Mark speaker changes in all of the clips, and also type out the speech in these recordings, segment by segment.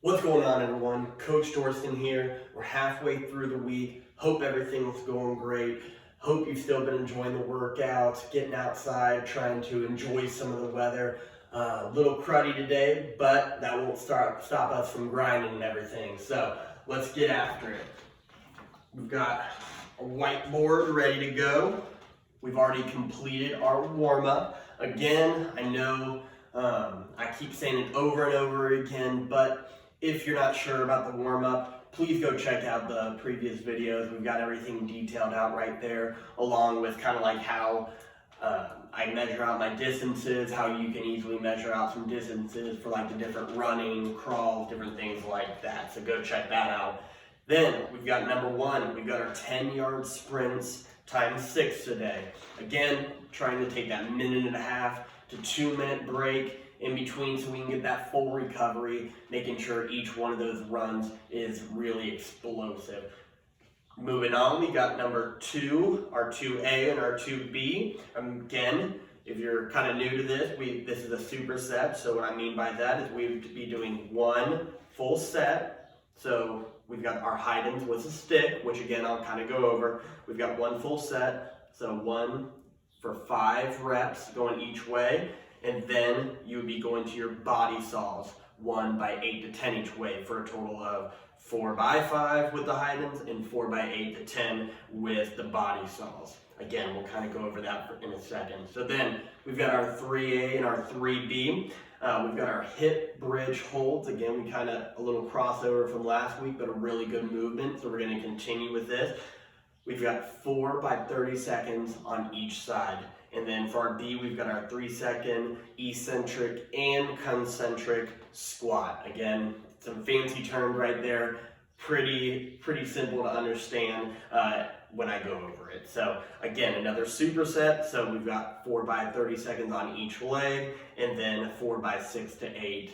Speaker 1: What's going on, everyone? Coach Dorston here. We're halfway through the week. Hope everything's going great. Hope you've still been enjoying the workouts, getting outside, trying to enjoy some of the weather. A little cruddy today, but that won't stop us from grinding and everything. So let's get after it. We've got a whiteboard ready to go. We've already completed our warm-up. Again, I know I keep saying it over and over again, but if you're not sure about the warm-up, please go check out the previous videos. We've got everything detailed out right there, along with kind of like how I measure out my distances, how you can easily measure out some distances for like the different running, crawls, different things like that. So go check that out. Then we've got number one, we've got our 10-yard sprints times 6 today. Again, trying to take that 1.5 to 2 minute break in between so we can get that full recovery, making sure each one of those runs is really explosive. Moving on, we got number 2, our 2A and our 2B. Again, if you're kind of new to this, this is a superset. So what I mean by that is we would be doing one full set. So we've got our Heidens with a stick, which again, I'll kind of go over. We've got one full set. So 1 for 5 reps going each way. And then you would be going to your body saws, 1 by 8 to 10 each way, for a total of 4 by 5 with the Heidens and 4 by 8 to 10 with the body saws. Again, we'll kind of go over that in a second. So then we've got our 3A and our 3B. We've got our hip bridge holds. Again, we kind of a little crossover from last week, but a really good movement. So we're going to continue with this. We've got 4 by 30 seconds on each side. And then for our B, we've got our 3-second eccentric and concentric squat. Again, some fancy terms right there. Pretty simple to understand when I go over it. So again, another superset. So we've got 4 by 30 seconds on each leg, and then 4 by 6 to 8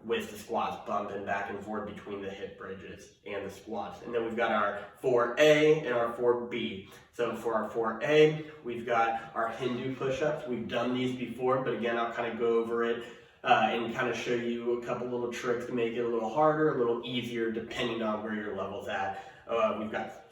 Speaker 1: with the squats bumping back and forth between the hip bridges and the squats. And then we've got our 4A and our 4B. So for our 4A, we've got our Hindu push-ups. We've done these before, but again, I'll kind of go over it and kind of show you a couple little tricks to make it a little harder, a little easier, depending on where your level's at. We've got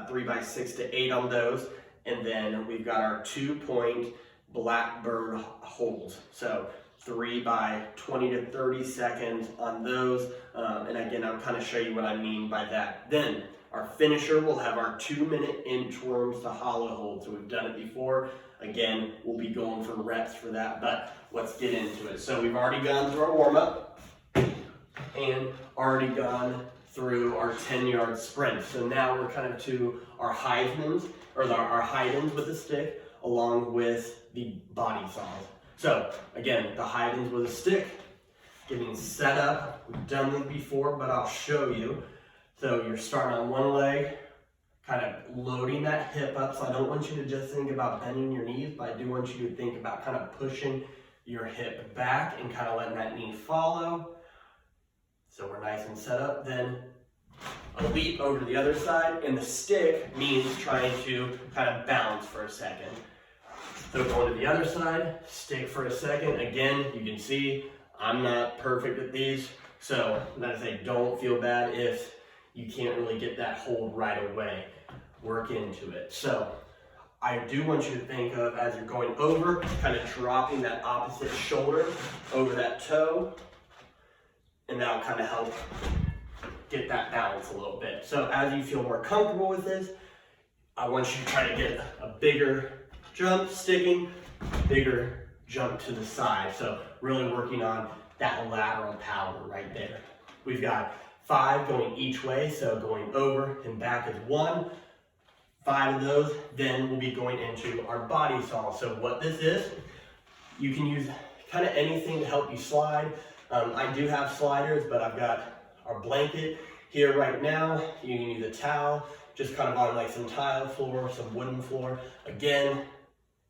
Speaker 1: 3 by 6 to 8 on those. And then we've got our 2-point blackburn holds. So 3 by 20 to 30 seconds on those. And again, I'll kind of show you what I mean by that. Then our finisher will have our 2-minute inchworms to hollow hold. So we've done it before. Again, we'll be going for reps for that, but let's get into it. So we've already gone through our warm-up and already gone through our 10-yard sprint. So now we're kind of to our Heidens, or our Heidens with a stick, along with the body saws. So again, the Heidens with a stick, getting set up. We've done this before, but I'll show you. So you're starting on one leg, kind of loading that hip up. So I don't want you to just think about bending your knees, but I do want you to think about kind of pushing your hip back and kind of letting that knee follow. So we're nice and set up. Then a leap over to the other side, and the stick means trying to kind of bounce for a second. So going to the other side, stick for a second. Again, you can see I'm not perfect at these, so like I say, don't feel bad if you can't really get that hold right away. Work into it. So I do want you to think of, as you're going over, kind of dropping that opposite shoulder over that toe, and that'll kind of help get that balance a little bit. So as you feel more comfortable with this, I want you to try to get a bigger jump, sticking, bigger jump to the side. So really working on that lateral power right there. We've got 5 going each way, so going over and back is 1. 5 of those, then we'll be going into our body saw. So what this is, you can use kind of anything to help you slide. I do have sliders, but I've got our blanket here right now. You can use a towel, just kind of on like some tile floor, some wooden floor. Again,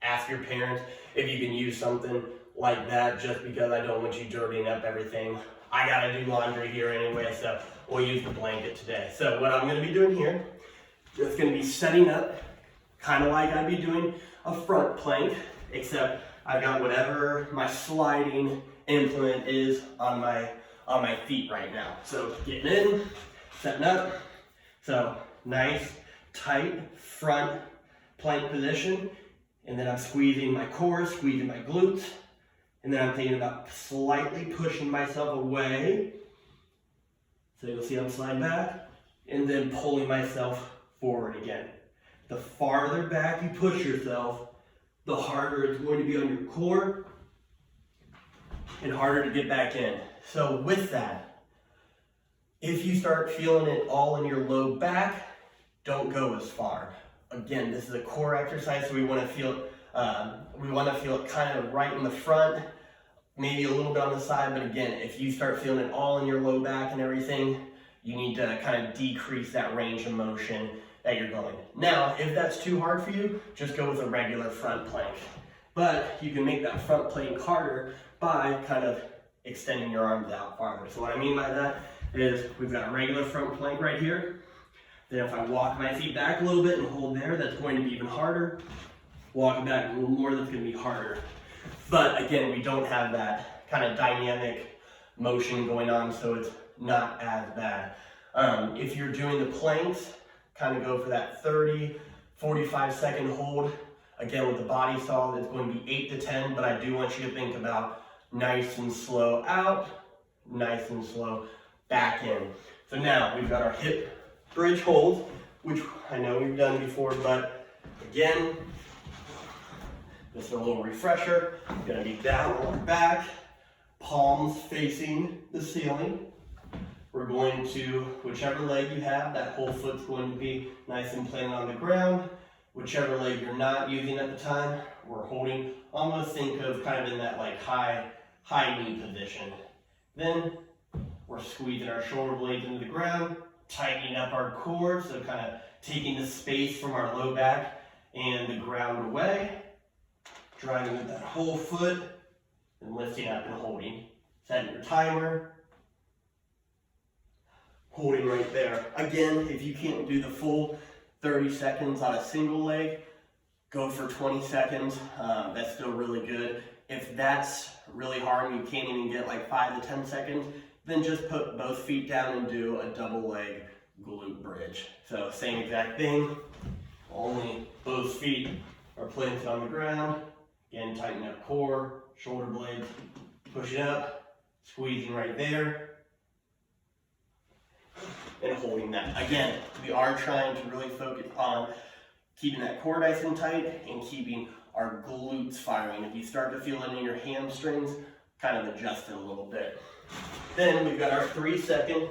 Speaker 1: ask your parents if you can use something like that, just because I don't want you dirtying up everything. I gotta do laundry here anyway, so we'll use the blanket today. So what I'm gonna be doing here, just gonna be setting up, kind of like I'd be doing a front plank, except I've got whatever my sliding implement is on my on my feet right now. So getting in, setting up. So nice, tight front plank position. And then I'm squeezing my core, squeezing my glutes. And then I'm thinking about slightly pushing myself away. So you'll see I'm sliding back. And then pulling myself forward again. The farther back you push yourself, the harder it's going to be on your core and harder to get back in. So with that, if you start feeling it all in your low back, don't go as far. Again, this is a core exercise, so we want to feel it kind of right in the front, maybe a little bit on the side, but again, if you start feeling it all in your low back and everything, you need to kind of decrease that range of motion that you're going. Now, if that's too hard for you, just go with a regular front plank. But you can make that front plank harder by kind of extending your arms out farther. So what I mean by that is we've got a regular front plank right here. Then if I walk my feet back a little bit and hold there, that's going to be even harder. Walking back a little more, that's going to be harder. But again, we don't have that kind of dynamic motion going on, so it's not as bad. If you're doing the planks, kind of go for that 30, 45 second hold. Again, with the body solid, it's going to be 8 to 10, but I do want you to think about nice and slow out, nice and slow back in. So now we've got our hip bridge hold, which I know we've done before, but again, just a little refresher. Gonna be down on our back, palms facing the ceiling. We're going to, whichever leg you have, that whole foot's going to be nice and planted on the ground. Whichever leg you're not using at the time, we're holding, almost think of kind of in that like high knee position. Then we're squeezing our shoulder blades into the ground, tightening up our core, so kind of taking the space from our low back and the ground away, driving with that whole foot, and lifting up and holding. Setting your timer, holding right there. Again, if you can't do the full 30 seconds on a single leg, go for 20 seconds. That's still really good. If that's really hard and you can't even get like 5 to 10 seconds, then just put both feet down and do a double leg glute bridge. So same exact thing, only both feet are planted on the ground. Again, tighten up core, shoulder blades, push it up, squeezing right there, and holding that. Again, we are trying to really focus on keeping that core nice and tight and keeping our glutes firing. If you start to feel it in your hamstrings, kind of adjust it a little bit. Then we've got our 3-second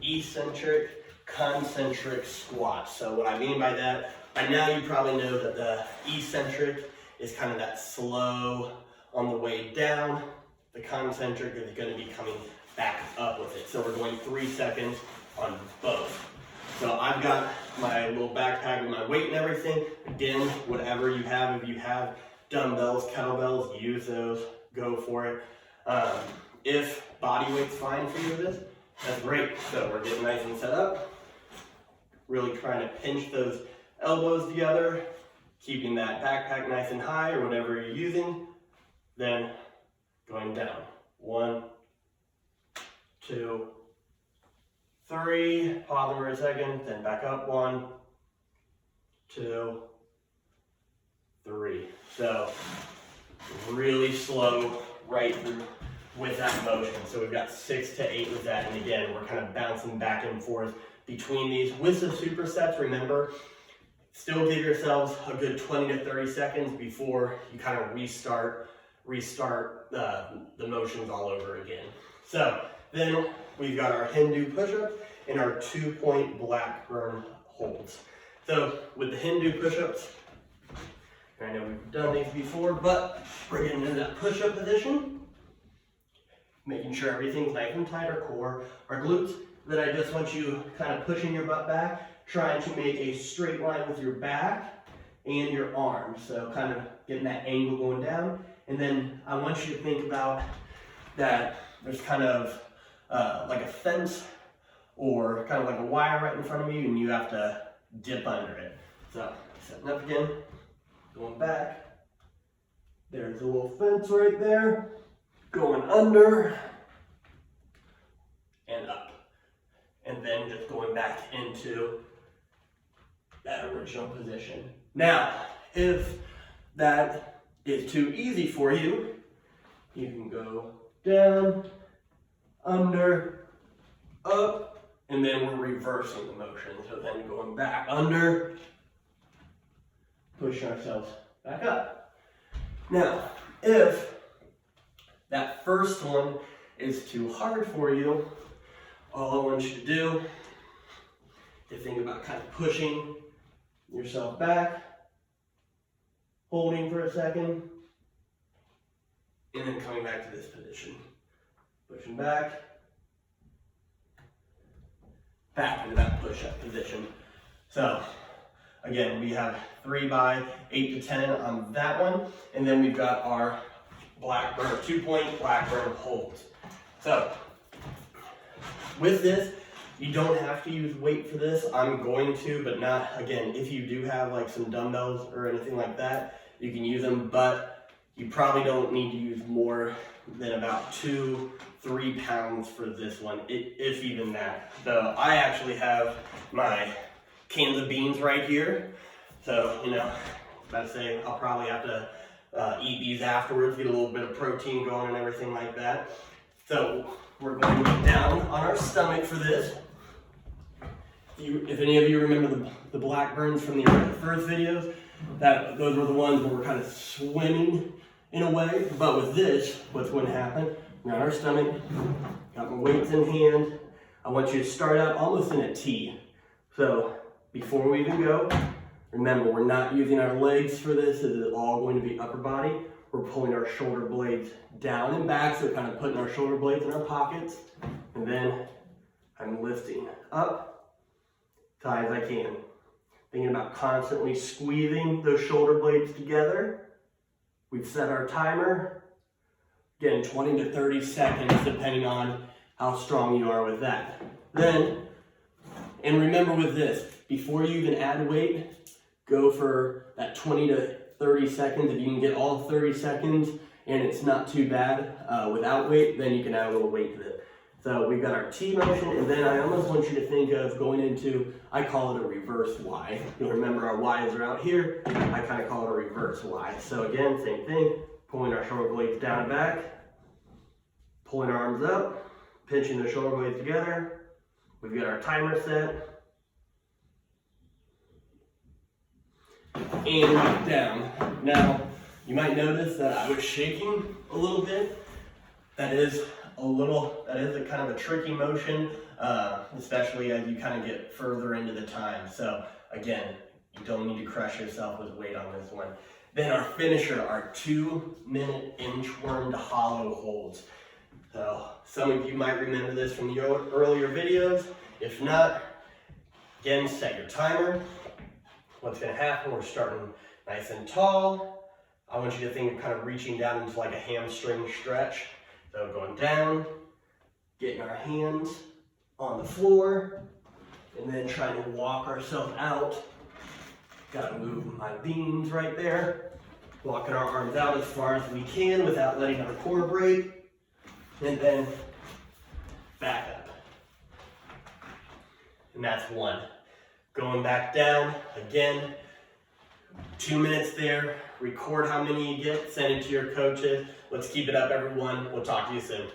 Speaker 1: eccentric, concentric squats. So what I mean by that, by now you probably know that the eccentric is kind of that slow on the way down. The concentric is going to be coming back up with it. So we're going 3 seconds on both. So I've got my little backpack with my weight and everything. Again, whatever you have, if you have dumbbells, kettlebells, use those, go for it. If body weight's fine for you with this, that's great. So we're getting nice and set up. Really trying to pinch those elbows together, keeping that backpack nice and high or whatever you're using. Then going down. 1, 2, 3, pause for a second, then back up. 1, 2, 3. So really slow right through with that motion. So we've got 6 to 8 with that, and again, we're kind of bouncing back and forth between these. With the supersets, remember, still give yourselves a good 20 to 30 seconds before you kind of restart the motions all over again. So then we've got our Hindu push-up and our 2-point blackburn holds. So with the Hindu push-ups, I know we've done these before, but we're getting into that push-up position, making sure everything's nice and tight, our core, our glutes. Then I just want you kind of pushing your butt back, trying to make a straight line with your back and your arms. So kind of getting that angle going down. And then I want you to think about that there's kind of like a fence or kind of like a wire right in front of you, and you have to dip under it. So setting up again, going back. There's a little fence right there. Going under, and up. And then just going back into that original position. Now, if that is too easy for you, you can go down, under, up, and then we're reversing the motion. So then going back under, pushing ourselves back up. Now, if that first one is too hard for you, all I want you to do is think about kind of pushing yourself back, holding for a second, and then coming back to this position. Pushing back into that push-up position. So, again, we have 3 by 8 to 10 on that one, and then we've got our blackburn, 2-point blackburn holds. So, with this, you don't have to use weight for this. I'm going to, but not, again, if you do have like some dumbbells or anything like that, you can use them, but you probably don't need to use more than about 2-3 pounds for this one, if even that. So I actually have my cans of beans right here. So, you know, let's say I'll probably have to eat these afterwards, get a little bit of protein going and everything like that. So we're going to get down on our stomach for this. If any of you remember the blackburns from the first videos, those were the ones where we're kind of swimming in a way. But with this, what's going to happen, we're on our stomach, got my weights in hand. I want you to start out almost in a T. So before we even go, remember, we're not using our legs for this. This is all going to be upper body. We're pulling our shoulder blades down and back, so kind of putting our shoulder blades in our pockets. And then I'm lifting up as high as I can. Thinking about constantly squeezing those shoulder blades together. We've set our timer. Again, 20 to 30 seconds, depending on how strong you are with that. Then, and remember with this, before you even add weight, go for that 20 to 30 seconds. If you can get all 30 seconds and it's not too bad without weight, then you can add a little weight to it. So we've got our T motion, and then I almost want you to think of going into, I call it a reverse Y. You'll remember our Y's are out here. I kind of call it a reverse Y. So again, same thing, pulling our shoulder blades down and back, pulling our arms up, pinching the shoulder blades together. We've got our timer set. And down. Now, you might notice that I was shaking a little bit. That is a kind of a tricky motion, especially as you kind of get further into the time. So again, you don't need to crush yourself with weight on this one. Then our finisher, our 2-minute inchworm to hollow holds. So some of you might remember this from the earlier videos. If not, again, set your timer. What's going to happen, we're starting nice and tall. I want you to think of kind of reaching down into like a hamstring stretch. So going down, getting our hands on the floor, and then trying to walk ourselves out. Got to move my beans right there. Walking our arms out as far as we can without letting our core break. And then back up. And that's one. Going back down, again, 2 minutes there. Record how many you get, send it to your coaches. Let's keep it up, everyone. We'll talk to you soon.